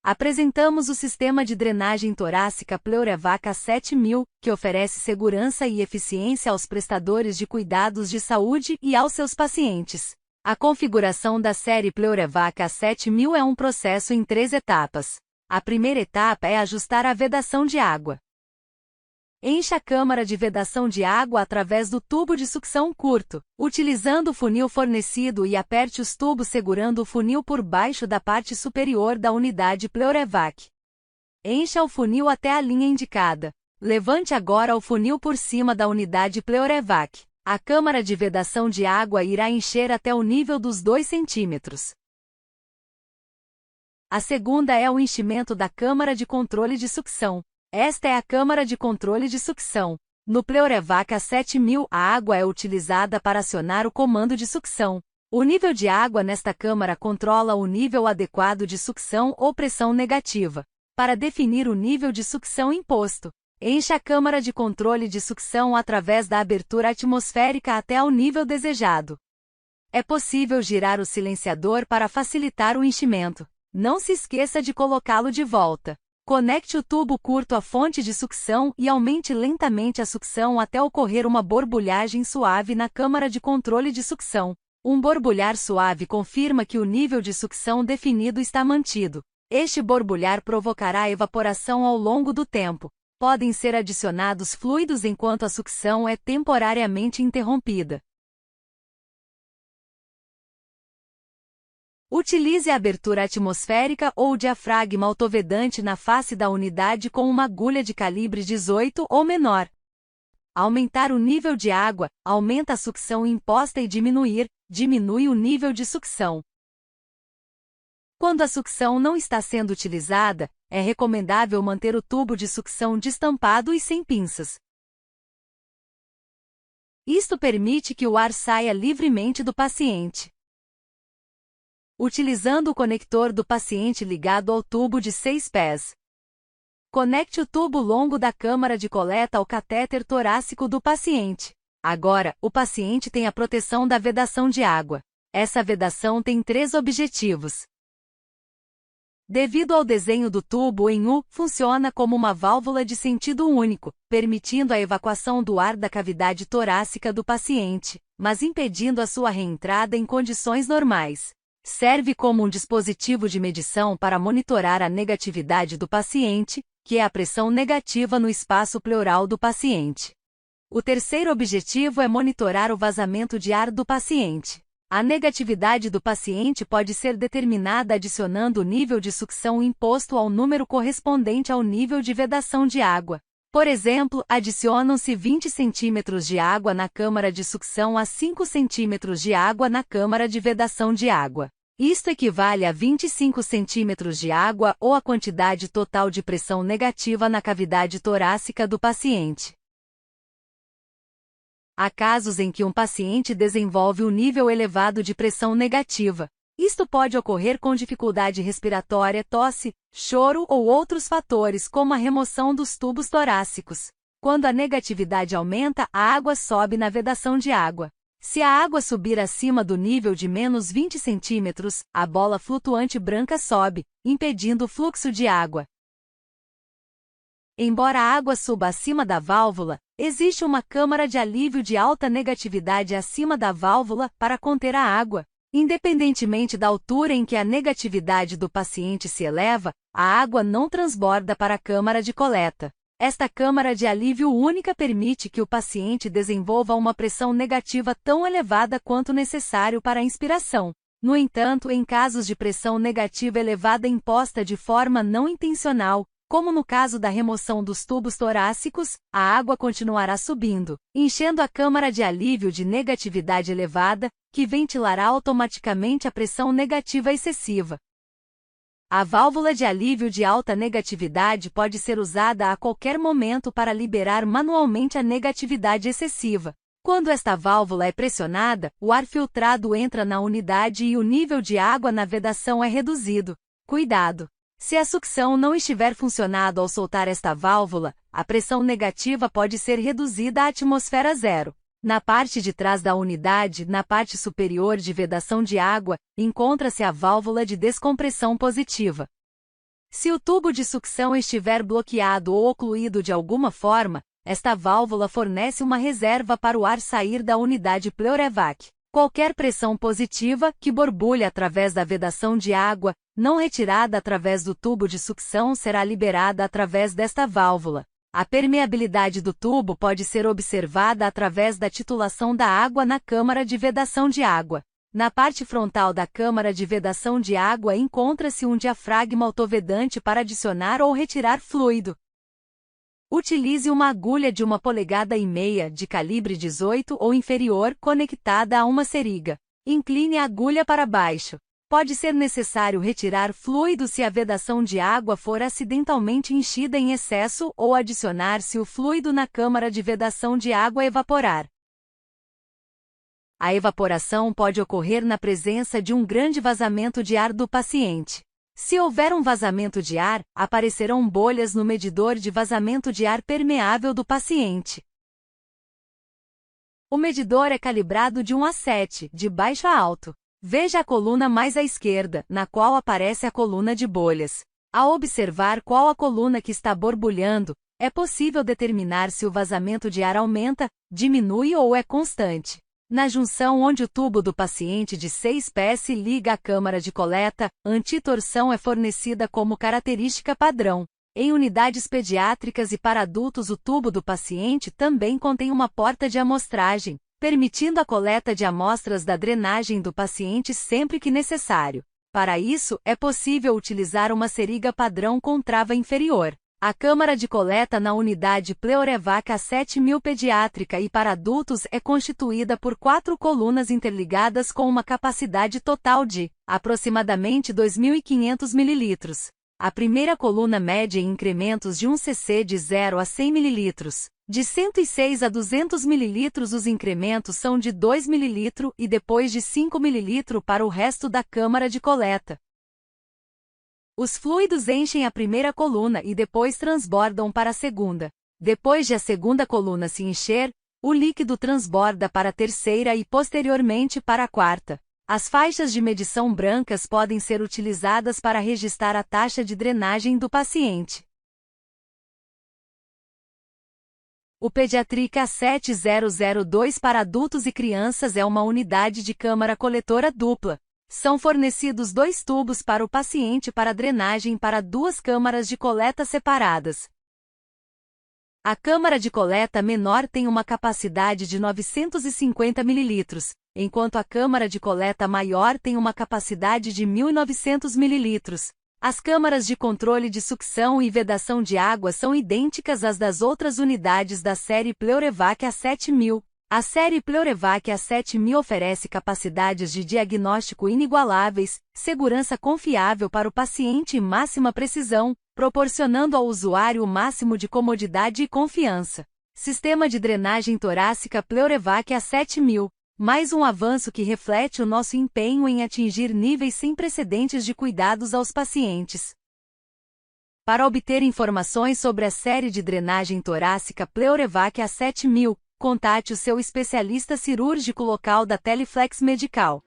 Apresentamos o sistema de drenagem torácica Pleurevac A7000, que oferece segurança e eficiência aos prestadores de cuidados de saúde e aos seus pacientes. A configuração da série Pleurevac A7000 é um processo em 3 etapas. A primeira etapa é ajustar a vedação de água. Encha a câmara de vedação de água através do tubo de sucção curto, utilizando o funil fornecido, e aperte os tubos segurando o funil por baixo da parte superior da unidade Pleurevac. Encha o funil até a linha indicada. Levante agora o funil por cima da unidade Pleurevac. A câmara de vedação de água irá encher até o nível dos 2 centímetros. A segunda é o enchimento da câmara de controle de sucção. Esta é a câmara de controle de sucção. No Pleurevac A7000, a água é utilizada para acionar o comando de sucção. O nível de água nesta câmara controla o nível adequado de sucção ou pressão negativa. Para definir o nível de sucção imposto, encha a câmara de controle de sucção através da abertura atmosférica até ao nível desejado. É possível girar o silenciador para facilitar o enchimento. Não se esqueça de colocá-lo de volta. Conecte o tubo curto à fonte de sucção e aumente lentamente a sucção até ocorrer uma borbulhagem suave na câmara de controle de sucção. Um borbulhar suave confirma que o nível de sucção definido está mantido. Este borbulhar provocará evaporação ao longo do tempo. Podem ser adicionados fluidos enquanto a sucção é temporariamente interrompida. Utilize a abertura atmosférica ou diafragma autovedante na face da unidade com uma agulha de calibre 18 ou menor. Aumentar o nível de água, aumenta a sucção imposta, e diminui o nível de sucção. Quando a sucção não está sendo utilizada, é recomendável manter o tubo de sucção destampado e sem pinças. Isto permite que o ar saia livremente do paciente. Utilizando o conector do paciente ligado ao tubo de 6 pés. Conecte o tubo longo da câmara de coleta ao catéter torácico do paciente. Agora, o paciente tem a proteção da vedação de água. Essa vedação tem 3 objetivos. Devido ao desenho do tubo em U, funciona como uma válvula de sentido único, permitindo a evacuação do ar da cavidade torácica do paciente, mas impedindo a sua reentrada em condições normais. Serve como um dispositivo de medição para monitorar a negatividade do paciente, que é a pressão negativa no espaço pleural do paciente. O terceiro objetivo é monitorar o vazamento de ar do paciente. A negatividade do paciente pode ser determinada adicionando o nível de sucção imposto ao número correspondente ao nível de vedação de água. Por exemplo, adicionam-se 20 cm de água na câmara de sucção a 5 cm de água na câmara de vedação de água. Isto equivale a 25 cm de água ou a quantidade total de pressão negativa na cavidade torácica do paciente. Há casos em que um paciente desenvolve um nível elevado de pressão negativa. Isto pode ocorrer com dificuldade respiratória, tosse, choro ou outros fatores como a remoção dos tubos torácicos. Quando a negatividade aumenta, a água sobe na vedação de água. Se a água subir acima do nível de menos 20 centímetros, a bola flutuante branca sobe, impedindo o fluxo de água. Embora a água suba acima da válvula, existe uma câmara de alívio de alta negatividade acima da válvula para conter a água. Independentemente da altura em que a negatividade do paciente se eleva, a água não transborda para a câmara de coleta. Esta câmara de alívio única permite que o paciente desenvolva uma pressão negativa tão elevada quanto necessário para a inspiração. No entanto, em casos de pressão negativa elevada imposta de forma não intencional, como no caso da remoção dos tubos torácicos, a água continuará subindo, enchendo a câmara de alívio de negatividade elevada, que ventilará automaticamente a pressão negativa excessiva. A válvula de alívio de alta negatividade pode ser usada a qualquer momento para liberar manualmente a negatividade excessiva. Quando esta válvula é pressionada, o ar filtrado entra na unidade e o nível de água na vedação é reduzido. Cuidado! Se a sucção não estiver funcionando ao soltar esta válvula, a pressão negativa pode ser reduzida à atmosfera zero. Na parte de trás da unidade, na parte superior de vedação de água, encontra-se a válvula de descompressão positiva. Se o tubo de sucção estiver bloqueado ou ocluído de alguma forma, esta válvula fornece uma reserva para o ar sair da unidade Pleurevac. Qualquer pressão positiva, que borbulha através da vedação de água, não retirada através do tubo de sucção será liberada através desta válvula. A permeabilidade do tubo pode ser observada através da titulação da água na câmara de vedação de água. Na parte frontal da câmara de vedação de água encontra-se um diafragma autovedante para adicionar ou retirar fluido. Utilize uma agulha de 1,5 polegadas de calibre 18 ou inferior conectada a uma seringa. Incline a agulha para baixo. Pode ser necessário retirar fluido se a vedação de água for acidentalmente enchida em excesso ou adicionar-se o fluido na câmara de vedação de água evaporar. A evaporação pode ocorrer na presença de um grande vazamento de ar do paciente. Se houver um vazamento de ar, aparecerão bolhas no medidor de vazamento de ar permeável do paciente. O medidor é calibrado de 1 a 7, de baixo a alto. Veja a coluna mais à esquerda, na qual aparece a coluna de bolhas. Ao observar qual a coluna que está borbulhando, é possível determinar se o vazamento de ar aumenta, diminui ou é constante. Na junção onde o tubo do paciente de 6 pés se liga à câmara de coleta, antitorção é fornecida como característica padrão. Em unidades pediátricas e para adultos, o tubo do paciente também contém uma porta de amostragem, permitindo a coleta de amostras da drenagem do paciente sempre que necessário. Para isso, é possível utilizar uma seringa padrão com trava inferior. A câmara de coleta na unidade Pleurevac A7000 pediátrica e para adultos é constituída por 4 colunas interligadas com uma capacidade total de, aproximadamente 2.500 ml. A primeira coluna mede em incrementos de 1 cc de 0 a 100 ml. De 106 a 200 ml os incrementos são de 2 ml e depois de 5 ml para o resto da câmara de coleta. Os fluidos enchem a primeira coluna e depois transbordam para a segunda. Depois de a segunda coluna se encher, o líquido transborda para a terceira e posteriormente para a quarta. As faixas de medição brancas podem ser utilizadas para registrar a taxa de drenagem do paciente. O Pediatric A7002 para adultos e crianças é uma unidade de câmara coletora dupla. São fornecidos 2 tubos para o paciente para drenagem para 2 câmaras de coleta separadas. A câmara de coleta menor tem uma capacidade de 950 ml, enquanto a câmara de coleta maior tem uma capacidade de 1.900 ml. As câmaras de controle de sucção e vedação de água são idênticas às das outras unidades da série Pleurevac A7000. A série Pleurevac A7000 oferece capacidades de diagnóstico inigualáveis, segurança confiável para o paciente e máxima precisão, proporcionando ao usuário o máximo de comodidade e confiança. Sistema de drenagem torácica Pleurevac A7000. Mais um avanço que reflete o nosso empenho em atingir níveis sem precedentes de cuidados aos pacientes. Para obter informações sobre a série de drenagem torácica Pleurevac A7000, contate o seu especialista cirúrgico local da Teleflex Medical.